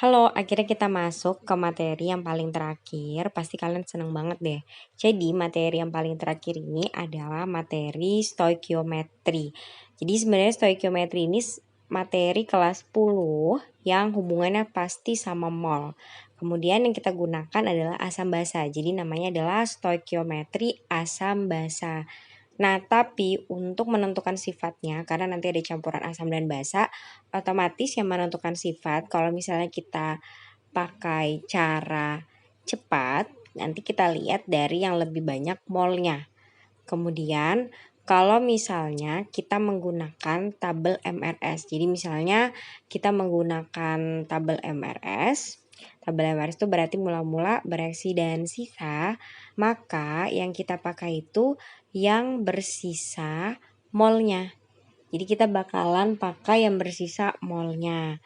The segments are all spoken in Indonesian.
Halo, akhirnya kita masuk ke materi yang paling terakhir. Pasti kalian seneng banget deh. Jadi, materi yang paling terakhir ini adalah materi stoikiometri. Jadi, sebenarnya stoikiometri ini materi kelas 10 yang hubungannya pasti sama mol. Kemudian yang kita gunakan adalah asam basa. Jadi, namanya adalah stoikiometri asam basa. Nah, tapi untuk menentukan sifatnya, karena nanti ada campuran asam dan basa, otomatis yang menentukan sifat, kalau misalnya kita pakai cara cepat, nanti kita lihat dari yang lebih banyak molnya. Kemudian, kalau misalnya kita menggunakan tabel MRS, jadi misalnya kita menggunakan tabel MRS, tabel MRS itu berarti mula-mula, bereaksi, dan sisa, maka yang kita pakai itu yang bersisa molnya. Jadi kita bakalan pakai yang bersisa molnya.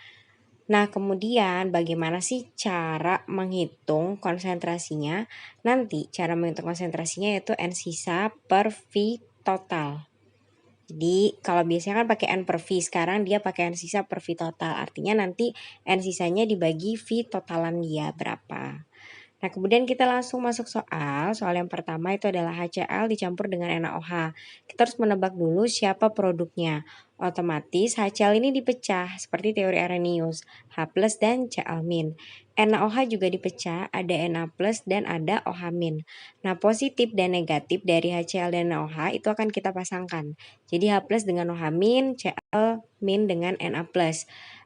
Nah, kemudian bagaimana sih cara menghitung konsentrasinya? Nanti cara menghitung konsentrasinya yaitu N sisa per V total. Jadi kalau biasanya kan pakai N per V, sekarang dia pakai N sisa per V total. Artinya nanti N sisanya dibagi V totalan dia berapa. Nah, kemudian kita langsung masuk soal. Soal yang pertama itu adalah HCl dicampur dengan NaOH. Kita harus menebak dulu siapa produknya. Otomatis HCl ini dipecah seperti teori Arrhenius, H+ dan Cl-. NaOH juga dipecah, ada Na+ dan ada OH-. Nah, positif dan negatif dari HCl dan NaOH itu akan kita pasangkan. Jadi H+ dengan OH-, Cl- dengan Na+.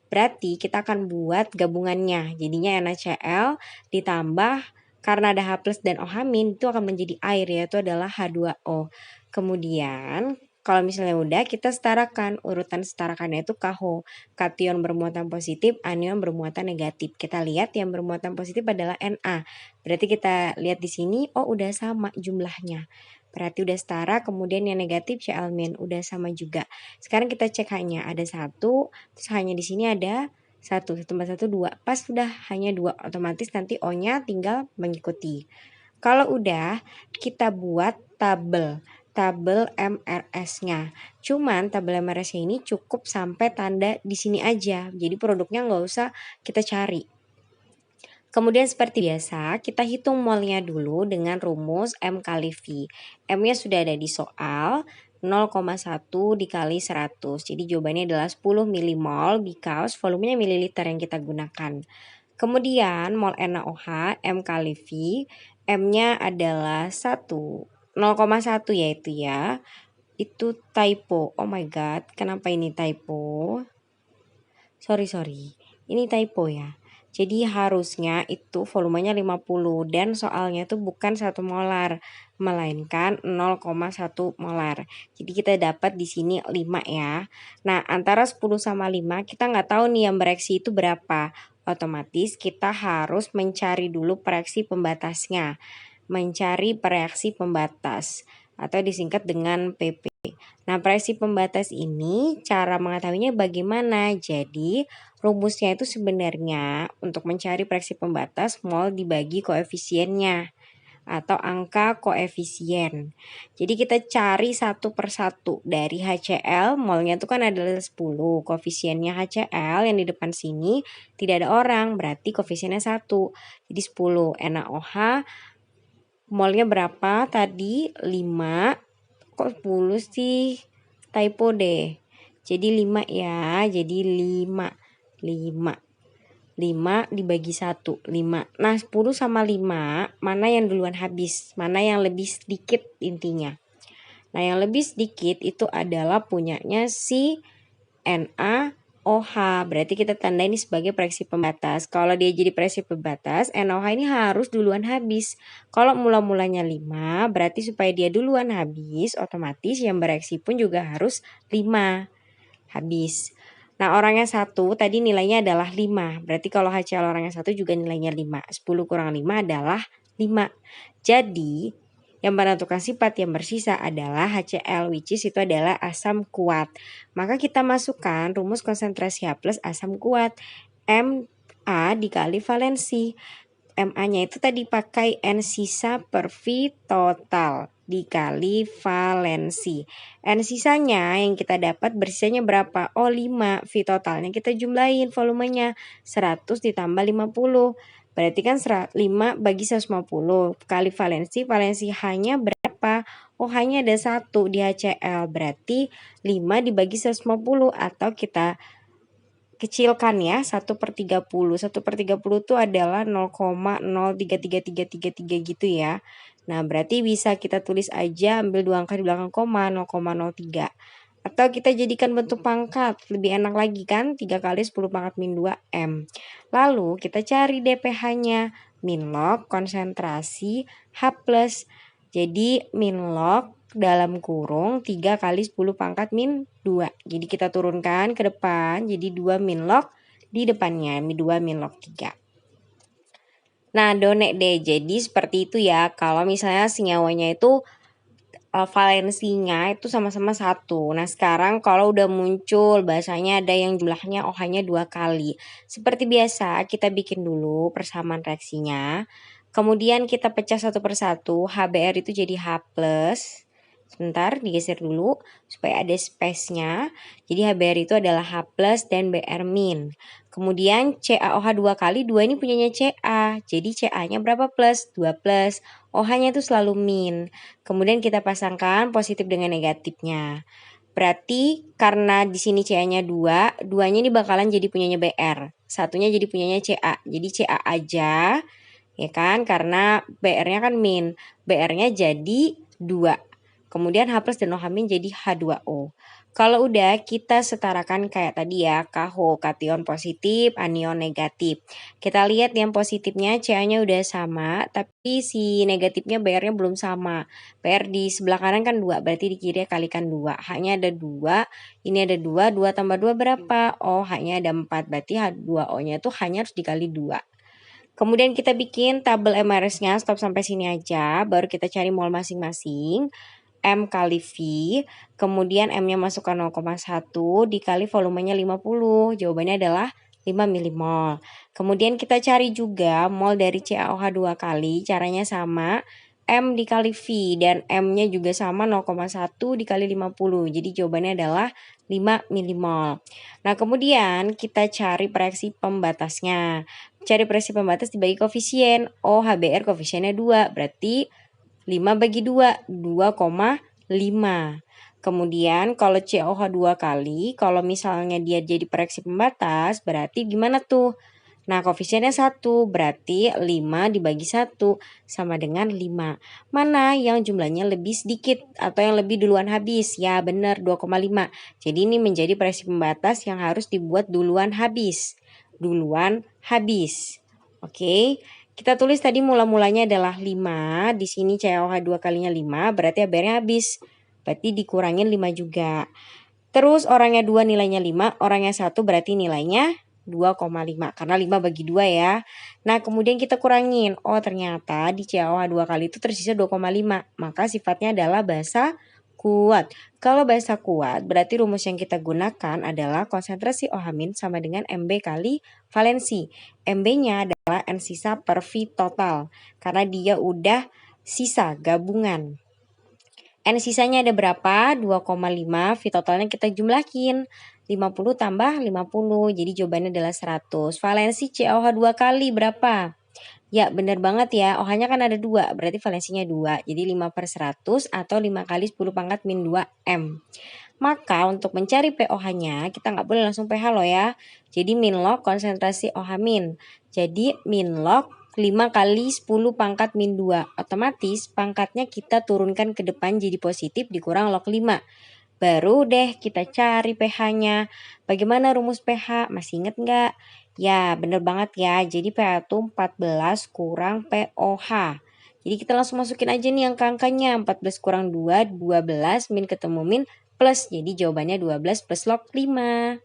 Berarti kita akan buat gabungannya. Jadinya NaCl ditambah karena ada H+ dan OH- itu akan menjadi air, yaitu adalah H2O. Kemudian kalau misalnya udah, kita setarakan. Urutan setarakannya itu KH. Kation bermuatan positif, anion bermuatan negatif. Kita lihat yang bermuatan positif adalah Na. Berarti kita lihat di sini, oh udah sama jumlahnya. Berarti udah setara, kemudian yang negatif Cl- udah sama juga. Sekarang kita cek hanya ada satu, terus hanya di sini ada satu tambah satu dua, pas sudah hanya dua, otomatis nanti O-nya tinggal mengikuti. Kalau udah, kita buat tabel MRS-nya. Cuman tabel MRS-nya ini cukup sampai tanda di sini aja. Jadi produknya nggak usah kita cari. Kemudian seperti biasa, kita hitung molnya dulu dengan rumus M kali V. M-nya sudah ada di soal, 0,1 dikali 100. Jadi jawabannya adalah 10 milimol because volumenya mililiter yang kita gunakan. Kemudian mol NaOH M kali V, M-nya adalah 1, 0,1 yaitu ya. Itu typo. Oh my god, kenapa ini typo? Sorry. Ini typo ya. Jadi harusnya itu volumenya 50 dan soalnya itu bukan 1 molar, melainkan 0,1 molar. Jadi kita dapat di sini 5 ya. Nah, antara 10 sama 5 kita nggak tahu nih yang bereaksi itu berapa. Otomatis kita harus mencari dulu pereaksi pembatasnya. Mencari pereaksi pembatas atau disingkat dengan PP. Nah, preaksi pembatas ini cara mengetahuinya bagaimana? Jadi, rumusnya itu sebenarnya untuk mencari preaksi pembatas mol dibagi koefisiennya atau angka koefisien. Jadi kita cari satu per satu dari HCl, molnya itu kan adalah 10. Koefisiennya HCl yang di depan sini tidak ada orang, berarti koefisiennya 1. Jadi 10. NaOH molnya berapa tadi? 5. Kok 10 sih? Typo deh. Jadi 5 ya. Jadi 5. 5 dibagi 1. 5. Nah 10 sama 5. Mana yang duluan habis? Mana yang lebih sedikit intinya? Nah yang lebih sedikit itu adalah punyanya si NaOH. Berarti kita tanda ini sebagai preaksi pembatas. Kalau dia jadi preaksi pembatas, NaOH ini harus duluan habis. Kalau mula-mulanya 5, berarti supaya dia duluan habis, otomatis yang bereaksi pun juga harus 5 habis. Nah orangnya 1 tadi nilainya adalah 5. Berarti kalau HCl orangnya 1 juga nilainya 5. 10 kurang 5 adalah 5. Jadi yang menentukan sifat yang bersisa adalah HCl, which is itu adalah asam kuat. Maka kita masukkan rumus konsentrasi H+ asam kuat. Ma dikali valensi. MA-nya itu tadi pakai N sisa per V total dikali valensi. N sisanya yang kita dapat bersisanya berapa? Oh 5. V totalnya kita jumlahin volumenya 100 ditambah 50. Berarti kan 5 bagi 150 kali valensi. Valensi H-nya berapa? Oh hanya ada 1 di HCl. Berarti 5 dibagi 150 atau kita kecilkan ya 1/30. 1/30 itu adalah 0,03333 gitu ya. Nah berarti bisa kita tulis aja ambil 2 angka di belakang koma 0,03. Atau kita jadikan bentuk pangkat, lebih enak lagi kan 3 kali 10 pangkat min 2 M. Lalu kita cari DPH-nya, min log konsentrasi H+. Jadi min log dalam kurung 3 kali 10 pangkat min 2. Jadi kita turunkan ke depan, jadi 2 min log di depannya, 2 min log 3. Nah donek deh, jadi seperti itu ya, kalau misalnya senyawanya itu valensinya itu sama-sama 1. Nah sekarang kalau udah muncul bahasanya ada yang jumlahnya OH-nya 2 kali. Seperti biasa kita bikin dulu persamaan reaksinya. Kemudian kita pecah satu persatu, HBr itu jadi H+. Sebentar digeser dulu supaya ada space-nya. Jadi HBr itu adalah H+ dan Br-. Kemudian CaOH 2 kali, 2 ini punyanya Ca. Jadi Ca-nya berapa plus? 2 plus. OH-nya itu selalu min. Kemudian kita pasangkan positif dengan negatifnya. Berarti karena di sini Ca-nya 2, 2-nya ini bakalan jadi punyanya Br. Satunya jadi punyanya Ca. Jadi Ca aja, ya kan? Karena Br-nya kan min. Br-nya jadi 2. Kemudian H+ dan OH min jadi H2O. Kalau udah kita setarakan kayak tadi ya, KH, kation positif, anion negatif. Kita lihat yang positifnya Ca-nya udah sama, tapi si negatifnya Br-nya belum sama. Br di sebelah kanan kan 2, berarti di kiri kalikan 2. H-nya ada 2, ini ada 2, 2 tambah 2 berapa? Oh, H-nya ada 4, berarti H2O-nya itu H-nya harus dikali 2. Kemudian kita bikin tabel MRS-nya, stop sampai sini aja, baru kita cari mol masing-masing. M kali V, kemudian M-nya masukkan 0,1 dikali volumenya 50, jawabannya adalah 5 milimol. Kemudian kita cari juga mol dari CaOH 2 kali, caranya sama, M dikali V dan M-nya juga sama 0,1 dikali 50, jadi jawabannya adalah 5 milimol. Nah kemudian kita cari reaksi pembatasnya. Cari reaksi pembatas dibagi koefisien, oh HBr koefisiennya 2, berarti 5 bagi 2, 2,5. Kemudian kalau CaOH 2 kali, kalau misalnya dia jadi reaksi pembatas, berarti gimana tuh? Nah koefisiennya 1, berarti 5 dibagi 1 sama dengan 5. Mana yang jumlahnya lebih sedikit atau yang lebih duluan habis? Ya benar 2,5. Jadi ini menjadi reaksi pembatas yang harus dibuat duluan habis. Duluan habis. Oke. Kita tulis tadi mula-mulanya adalah 5, di sini CaOH 2 kalinya 5, berarti HBr-nya habis. Berarti dikurangin 5 juga. Terus orangnya 2 nilainya 5, orangnya 1 berarti nilainya 2,5 karena 5 bagi 2 ya. Nah, kemudian kita kurangin. Oh, ternyata di CaOH 2 kali itu tersisa 2,5. Maka sifatnya adalah basa kuat. Kalau basa kuat, berarti rumus yang kita gunakan adalah konsentrasi OH- sama dengan MB kali valensi. MB-nya adalah N sisa per V total. Karena dia udah sisa, gabungan. N sisanya ada berapa? 2,5. V totalnya kita jumlahin. 50 tambah 50. Jadi jawabannya adalah 100. Valensi CaOH 2 kali berapa? Ya benar banget ya, OH-nya kan ada 2, berarti valensinya 2. Jadi 5/100 atau 5 kali 10 pangkat min 2 M. Maka untuk mencari pOH-nya, kita nggak boleh langsung pH loh ya. Jadi min log konsentrasi OH min. Jadi min log 5 kali 10 pangkat min 2. Otomatis pangkatnya kita turunkan ke depan jadi positif dikurang log 5. Baru deh kita cari pH-nya. Bagaimana rumus pH? Masih inget nggak? Ya bener banget ya. Jadi pH itu 14 kurang pOH. Jadi kita langsung masukin aja nih angka-angkanya. 14 kurang 2, 12 min ketemu min plus. Jadi jawabannya 12 plus log 5.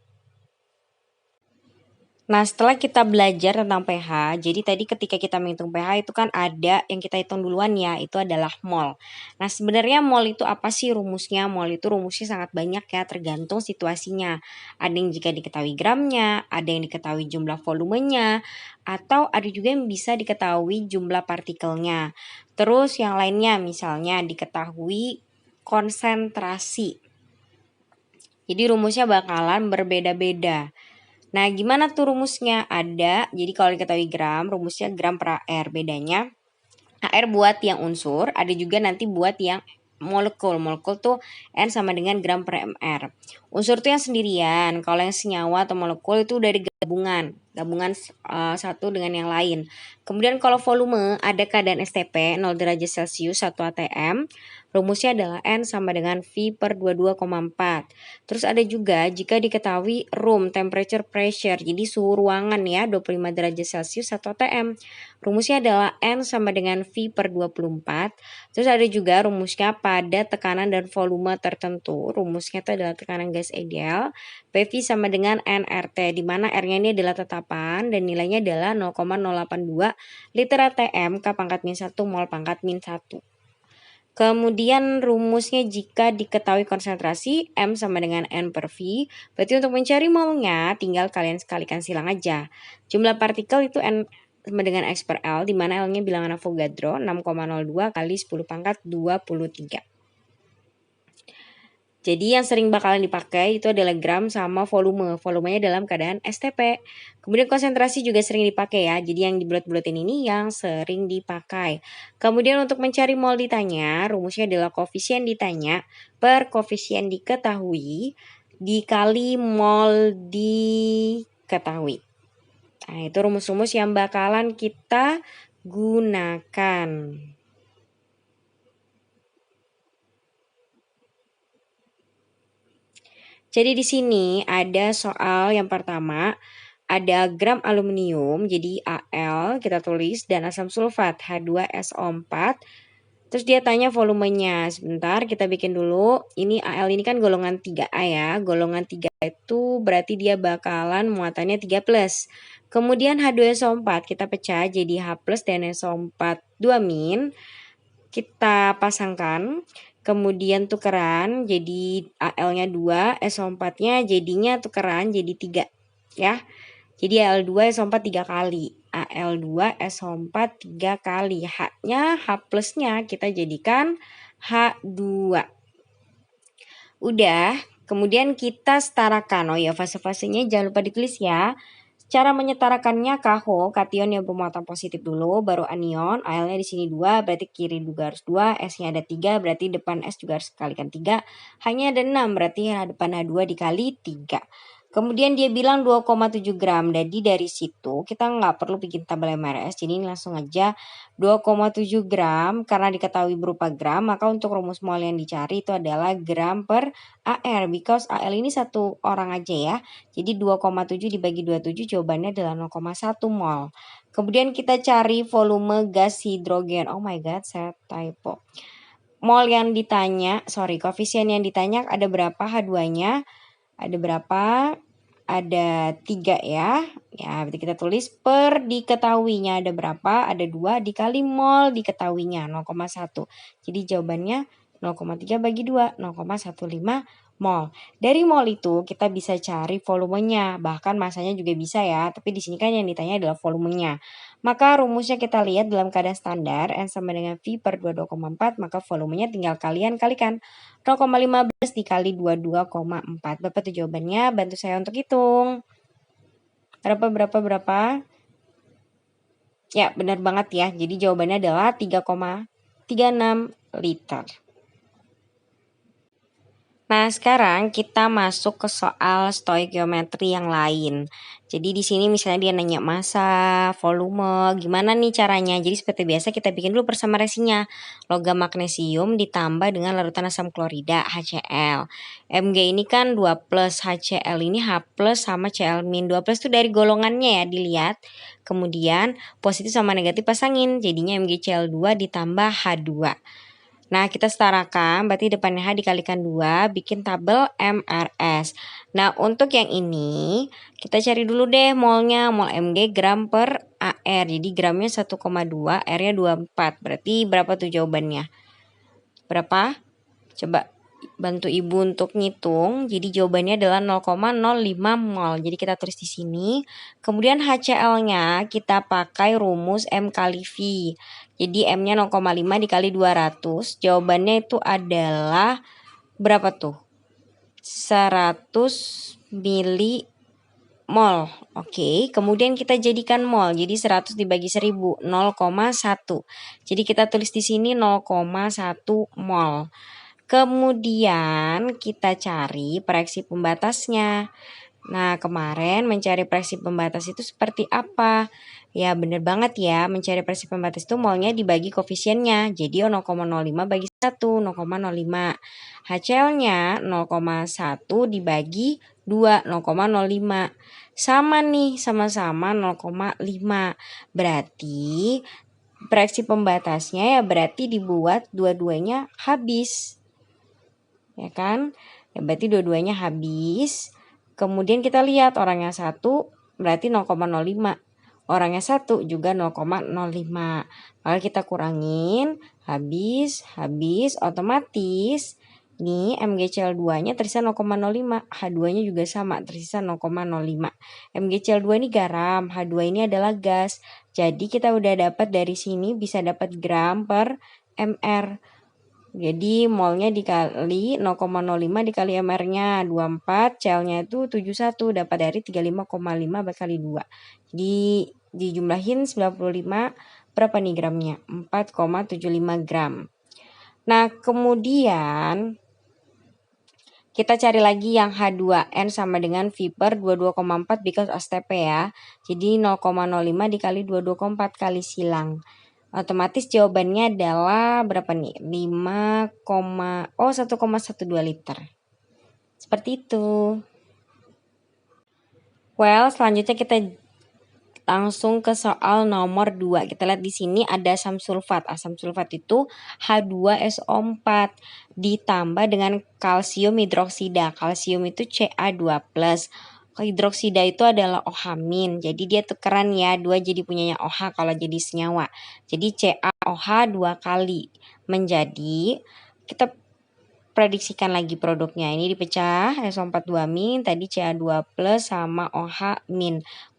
Nah, setelah kita belajar tentang pH, jadi tadi ketika kita menghitung pH itu kan ada yang kita hitung duluan ya, itu adalah mol. Nah, sebenarnya mol itu apa sih rumusnya? Mol itu rumusnya sangat banyak ya, tergantung situasinya. Ada yang jika diketahui gramnya, ada yang diketahui jumlah volumenya, atau ada juga yang bisa diketahui jumlah partikelnya. Terus yang lainnya misalnya diketahui konsentrasi. Jadi rumusnya bakalan berbeda-beda. Nah, gimana tuh rumusnya? Ada, jadi kalau diketahui gram, rumusnya gram per AR. Bedanya, AR buat yang unsur, ada juga nanti buat yang molekul. Molekul tuh N sama dengan gram per mR. Unsur tuh yang sendirian, kalau yang senyawa atau molekul itu dari gabungan satu dengan yang lain. Kemudian kalau volume, ada keadaan STP 0 derajat Celcius 1 atm. Rumusnya adalah N sama dengan V per 22,4. Terus ada juga jika diketahui room temperature pressure, jadi suhu ruangan ya 25 derajat Celcius 1 atm. Rumusnya adalah N sama dengan V per 24. Terus ada juga rumusnya pada tekanan dan volume tertentu. Rumusnya itu adalah tekanan gas ideal. PV sama dengan nRT, di mana R-nya ini adalah tetapan dan nilainya adalah 0,082 liter atm K pangkat min 1 mol pangkat min 1. Kemudian rumusnya jika diketahui konsentrasi M sama dengan N per V, berarti untuk mencari molnya tinggal kalian sekalikan silang aja. Jumlah partikel itu N sama dengan X per L, di mana L-nya bilangan Avogadro 6,02 kali 10 pangkat 23. Jadi yang sering bakalan dipakai itu adalah gram sama volume. Volumenya dalam keadaan STP. Kemudian konsentrasi juga sering dipakai ya. Jadi yang dibulet-buletin ini yang sering dipakai. Kemudian untuk mencari mol ditanya, rumusnya adalah koefisien ditanya per koefisien diketahui dikali mol diketahui. Nah, itu rumus-rumus yang bakalan kita gunakan. Jadi di sini ada soal yang pertama, ada gram aluminium, jadi Al kita tulis, dan asam sulfat H2SO4. Terus dia tanya volumenya. Sebentar kita bikin dulu. Ini Al ini kan golongan 3A ya. Golongan 3 itu berarti dia bakalan muatannya 3+. Kemudian H2SO4 kita pecah jadi H+ dan SO4 2-. Kita pasangkan. Kemudian tukeran jadi Al-nya 2, SO4-nya jadinya tukeran jadi 3 ya. Jadi Al2 SO4 3 kali. Al2 SO4 3 kali. H-nya H+-nya kita jadikan H2. Udah, kemudian kita setarakan. Oh ya, fase-fasenya jangan lupa ditulis ya. Cara menyetarakannya KH, kation yang bermuatan positif dulu, baru anion, Al-nya di sini 2, berarti kiri juga harus 2, S-nya ada 3, berarti depan S juga harus dikalikan 3, H-nya ada 6, berarti depan H2 dikali 3. Kemudian dia bilang 2,7 gram, jadi dari situ kita nggak perlu bikin tabel MRS, jadi ini langsung aja 2,7 gram, karena diketahui berupa gram, maka untuk rumus mol yang dicari itu adalah gram per AR, because AL ini satu orang aja ya. Jadi 2,7 dibagi 27 jawabannya adalah 0,1 mol. Kemudian kita cari volume gas hidrogen. Oh my god, saya typo. Mol yang ditanya, koefisien yang ditanya ada berapa H2-nya? Ada berapa? Ada 3 ya. Ya, berarti kita tulis per diketahuinya ada berapa? Ada 2 dikali mol diketahuinya 0,1. Jadi jawabannya 0,3 bagi 2, 0,15 mol. Dari mol itu kita bisa cari volumenya, bahkan masanya juga bisa ya, tapi di sini kan yang ditanya adalah volumenya. Maka rumusnya kita lihat dalam keadaan standar, N sama dengan V per 22,4, maka volumenya tinggal kalian kalikan 0,15 dikali 22,4. Berapa tuh jawabannya? Bantu saya untuk hitung. Berapa? Ya, benar banget ya. Jadi jawabannya adalah 3,36 liter. Nah, sekarang kita masuk ke soal stoikiometri yang lain. Jadi di sini misalnya dia nanya massa, volume, gimana nih caranya? Jadi seperti biasa kita bikin dulu persamarasinya. Logam magnesium ditambah dengan larutan asam klorida HCl. Mg ini kan 2+, HCl ini H+ sama Cl-. 2+ itu dari golongannya ya, dilihat. Kemudian positif sama negatif pasangin, jadinya MgCl2 ditambah H2. Nah, kita setarakan, berarti depannya H dikalikan 2, bikin tabel MRS. Nah, untuk yang ini, kita cari dulu deh molnya, mol Mg gram per AR. Jadi gramnya 1,2, R-nya 24. Berarti berapa tuh jawabannya? Berapa? Coba bantu ibu untuk ngitung. Jadi jawabannya adalah 0,05 mol. Jadi kita tulis di sini. Kemudian HCl-nya kita pakai rumus M kali V. Jadi M-nya 0,5 dikali 200. Jawabannya itu adalah berapa tuh? 100 milimol. Oke, kemudian kita jadikan mol. Jadi 100 dibagi 1000, 0,1. Jadi kita tulis di sini 0,1 mol. Kemudian kita cari proyeksi pembatasnya. Nah, kemarin mencari proyeksi pembatas itu seperti apa? Ya, bener banget ya. Mencari proyeksi pembatas itu molnya dibagi koefisiennya. Jadi 0,05 bagi 1, 0,05. HCl-nya 0,1 dibagi 2, 0,05. Sama nih, sama-sama 0,5. Berarti proyeksi pembatasnya ya berarti dibuat dua-duanya habis. Ya kan? Ya berarti dua-duanya habis. Kemudian kita lihat orangnya 1 berarti 0,05. Orangnya 1 juga 0,05. Maka kita kurangin, habis, otomatis nih MgCl2-nya tersisa 0,05. H2-nya juga sama, tersisa 0,05. MgCl2 ini garam, H2 ini adalah gas. Jadi kita udah dapat dari sini bisa dapat gram per mr. Jadi molnya dikali 0,05 dikali mr-nya 24, Cl-nya itu 71, dapat dari 35,5 kali 2. Jadi dijumlahin 95, berapa nih gramnya? 4,75 gram. Nah, kemudian kita cari lagi yang H2N sama dengan V per 22,4 because STP ya. Jadi 0,05 dikali 22,4 kali silang. Otomatis jawabannya adalah berapa nih? 1,12 liter. Seperti itu. Well, selanjutnya kita langsung ke soal nomor 2. Kita lihat di sini ada asam sulfat. Asam sulfat itu H2SO4 ditambah dengan kalsium hidroksida. Kalsium itu Ca2+. Hidroksida itu adalah OH-. Jadi dia tukeran ya, 2 jadi punyanya OH kalau jadi senyawa. Jadi CaOH 2 kali menjadi, kita prediksikan lagi produknya. Ini dipecah SO42-, tadi Ca2+ sama OH-.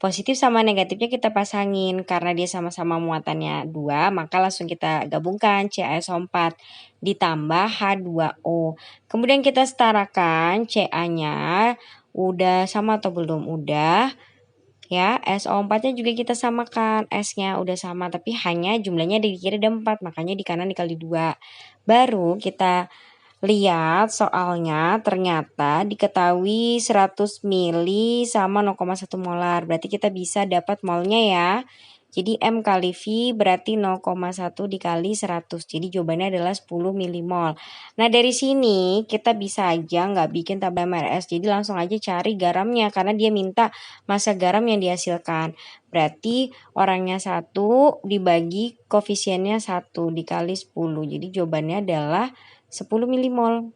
Positif sama negatifnya kita pasangin. Karena dia sama-sama muatannya 2, maka langsung kita gabungkan CaSO4 ditambah H2O. Kemudian kita setarakan Ca-nya udah sama atau belum? Udah. Ya, SO4-nya juga kita samakan. S-nya udah sama, tapi hanya jumlahnya di kiri ada 4, makanya di kanan dikali 2. Baru kita lihat soalnya ternyata diketahui 100 mili sama 0,1 molar. Berarti kita bisa dapat molnya ya. Jadi M kali V berarti 0,1 dikali 100. Jadi jawabannya adalah 10 milimol. Nah, dari sini kita bisa aja nggak bikin tabel MRS. Jadi langsung aja cari garamnya karena dia minta massa garam yang dihasilkan. Berarti orangnya 1 dibagi koefisiennya 1 dikali 10. Jadi jawabannya adalah 10 milimol.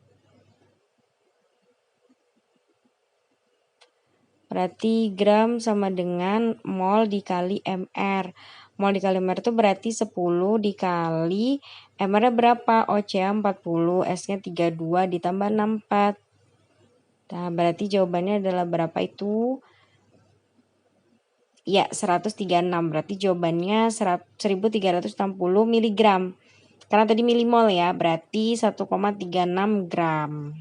Berarti gram sama dengan mol dikali mr. Mol dikali mr itu berarti 10 dikali mr-nya berapa? OCA 40, S-nya 32 ditambah 64. Nah, berarti jawabannya adalah berapa itu? Ya, 136. Berarti jawabannya 1360 mg. Karena tadi milimol ya, berarti 1,36 gram.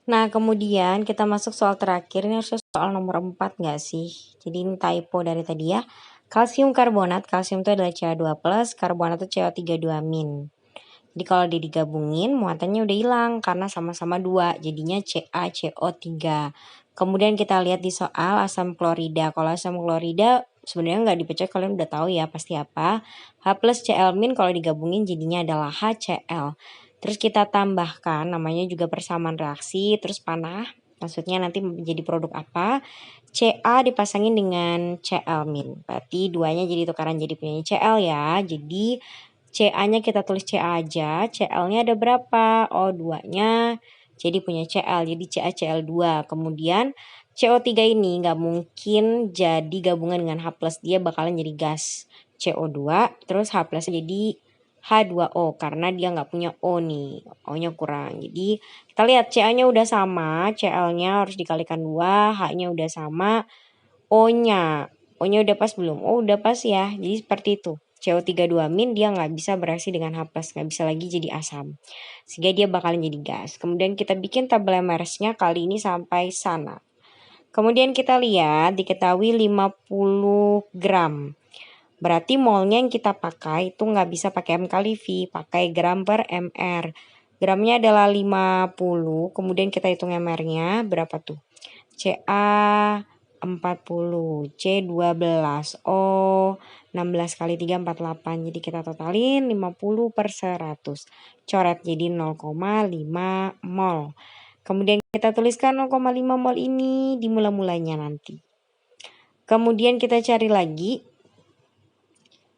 Nah, kemudian kita masuk soal terakhir. Ini harusnya soal nomor 4 nggak sih? Jadi ini typo dari tadi ya. Kalsium karbonat, kalsium itu adalah Ca2+, karbonat itu CO32-. Jadi kalau dia digabungin, muatannya udah hilang karena sama-sama 2, jadinya CaCO3. Kemudian kita lihat di soal asam klorida. Kalau asam klorida sebenarnya nggak dipecah, kalian udah tahu ya pasti apa. H plus Cl- kalau digabungin jadinya adalah HCl. Terus kita tambahkan, namanya juga persamaan reaksi, terus panah. Maksudnya nanti menjadi produk apa? CA dipasangin dengan CL min. Berarti duanya jadi tukaran jadi punya CL ya. Jadi CA-nya kita tulis CA aja. CL-nya ada berapa? Oh, 2-nya jadi punya CL. Jadi CaCl2. Kemudian CO3 ini nggak mungkin jadi gabungan dengan H+. Dia bakalan jadi gas. CO2 terus H+ jadi H2O karena dia nggak punya O nih. O-nya kurang. Jadi kita lihat CA-nya udah sama, CL-nya harus dikalikan 2, H-nya udah sama, O-nya. O-nya udah pas belum? Oh, udah pas ya. Jadi seperti itu. CO3 min dia nggak bisa bereaksi dengan H+, nggak bisa lagi jadi asam. Sehingga dia bakalan jadi gas. Kemudian kita bikin tabel MRS-nya kali ini sampai sana. Kemudian kita lihat diketahui 50 gram. Berarti molnya yang kita pakai itu nggak bisa pakai M kali V, pakai gram per MR. Gramnya adalah 50, kemudian kita hitung MR-nya berapa tuh? CA 40, C 12, O 16 kali 3 48. Jadi kita totalin 50 per 100. Coret jadi 0,5 mol. Kemudian kita tuliskan 0,5 mol ini di mula-mulanya nanti. Kemudian kita cari lagi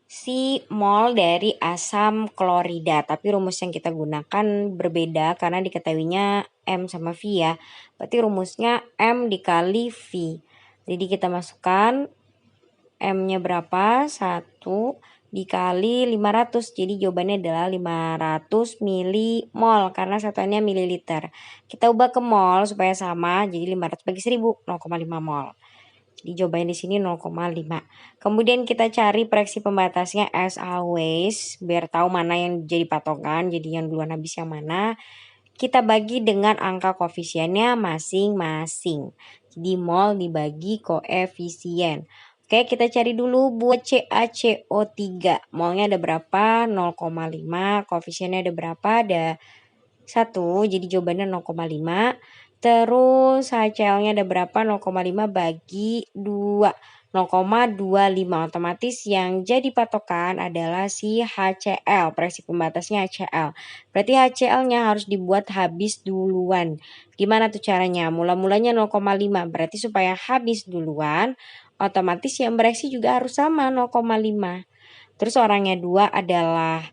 si mol dari asam klorida, tapi rumus yang kita gunakan berbeda karena diketahuinya M sama V ya. Berarti rumusnya M dikali V. Jadi kita masukkan M-nya berapa? 1 dikali 500. Jadi jawabannya adalah 500 milimol karena satuannya mililiter. Kita ubah ke mol supaya sama, jadi 500 bagi 1000, 0,5 mol. Jadi jawabannya di sini 0,5. Kemudian kita cari proyeksi pembatasnya as always biar tahu mana yang jadi patokan. Jadi yang duluan habis yang mana. Kita bagi dengan angka koefisiennya masing-masing. Jadi mol dibagi koefisien. Oke, kita cari dulu buat CaCO3. Molnya ada berapa? 0,5. Koefisiennya ada berapa? Ada 1. Jadi jawabannya 0,5. Terus HCl-nya ada berapa? 0,5 bagi 2. 0,25. Otomatis yang jadi patokan adalah si HCl. Proyeksi pembatasnya HCl. Berarti HCl-nya harus dibuat habis duluan. Gimana tuh caranya? Mula-mulanya 0,5. Berarti supaya habis duluan, otomatis yang bereaksi juga harus sama 0,5. Terus orangnya 2 adalah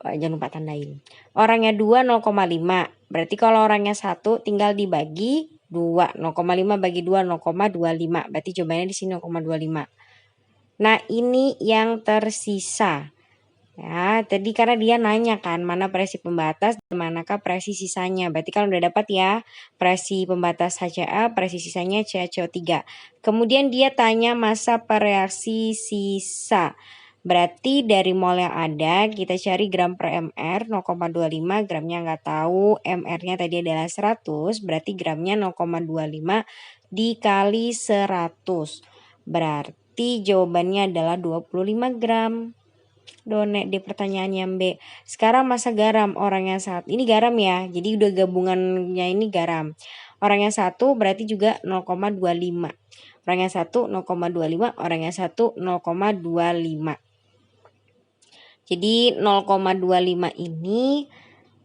jangan lupa tandain. Orangnya 2 0,5. Berarti kalau orangnya 1 tinggal dibagi 2. 0,5 bagi 2 0,25. Berarti jawabannya di sini 0,25. Nah, ini yang tersisa. Ya, tadi karena dia nanya kan mana presi pembatas dan manakah presi sisanya. Berarti kalau udah dapat ya presi pembatas HCl, presi sisanya CaCO3. Kemudian dia tanya masa pereaksi sisa. Berarti dari mol yang ada kita cari gram per mr 0,25, gramnya nggak tahu, mr-nya tadi adalah 100, berarti gramnya 0,25 dikali 100. Berarti jawabannya adalah 25 gram. Done di pertanyaan yang B. Sekarang masa garam orangnya saat ini garam ya. Jadi udah gabungannya ini garam. Orangnya 1 berarti juga 0,25. Orangnya 1 0,25, orangnya 1 0,25. Jadi 0,25 ini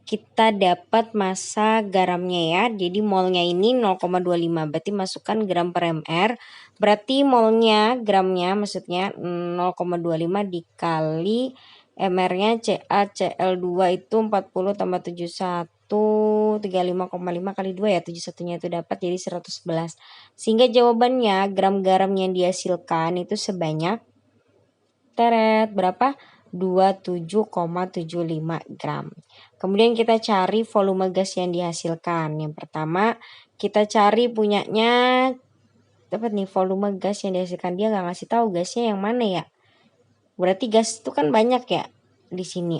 kita dapat massa garamnya ya. Jadi molnya ini 0,25. Berarti masukkan gram per mr. Berarti molnya, gramnya maksudnya 0,25 dikali mr-nya CaCl2 itu 40 tambah 71. 35,5 kali 2 ya. 71-nya itu dapat jadi 111. Sehingga jawabannya gram garam yang dihasilkan itu sebanyak teret berapa? 27,75 gram. Kemudian kita cari volume gas yang dihasilkan. Yang pertama kita cari punyanya dapat nih volume gas yang dihasilkan. Dia nggak ngasih tahu gasnya yang mana ya. Berarti gas itu kan banyak ya di sini.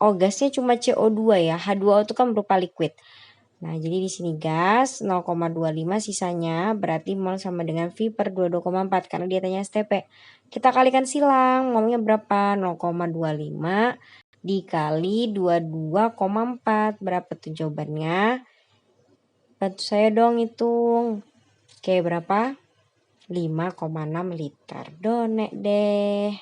Oh, gasnya cuma CO2 ya. H2O itu kan berupa liquid. Nah, jadi di sini gas 0,25 sisanya berarti mol sama dengan V per 22,4 karena dia tanya STP. Kita kalikan silang, molnya berapa? 0,25 dikali 22,4. Berapa tuh jawabannya? Bantu saya dong hitung. Oke, berapa? 5,6 liter. Done deh.